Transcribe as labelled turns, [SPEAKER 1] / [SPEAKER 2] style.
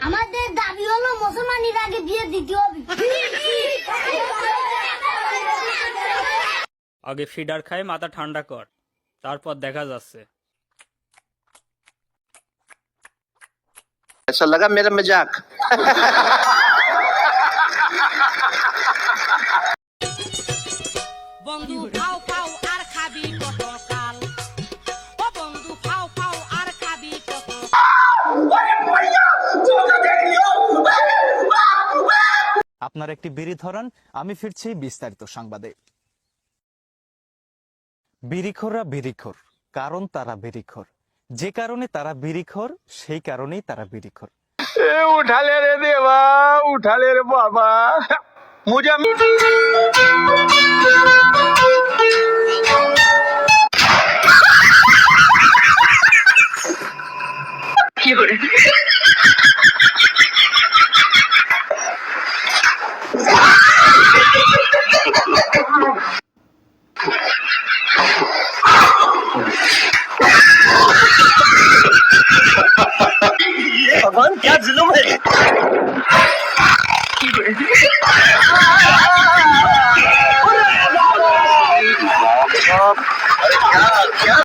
[SPEAKER 1] আমাদের দাবি হলো মুসলমানের আগে বিয়ে দিতে হবে।
[SPEAKER 2] আগে ফিডার খায় মাথা ঠান্ডা কর, তারপর দেখা যাচ্ছে।
[SPEAKER 3] ऐसा लगा मेरा मजाक।
[SPEAKER 4] বন্ধু ফাও ফাও আর খাবি কত কাল, ও বন্ধু ফাও ফাও আর খাবি কত।
[SPEAKER 5] আপনার একটি বিড়ি ধরান, আমি ফিরছি বিস্তারিত সংবাদে। বিড়িখোররা বিড়িখোর, কারণ তারা বিড়িখোর। যে কারণে তারা বিড়িখোর, সেই কারণেই তারা বিড়িখোর।
[SPEAKER 3] उठा ले रे देवा, उठा ले रे बाबा। मुझे भगवान क्या जुलूम है।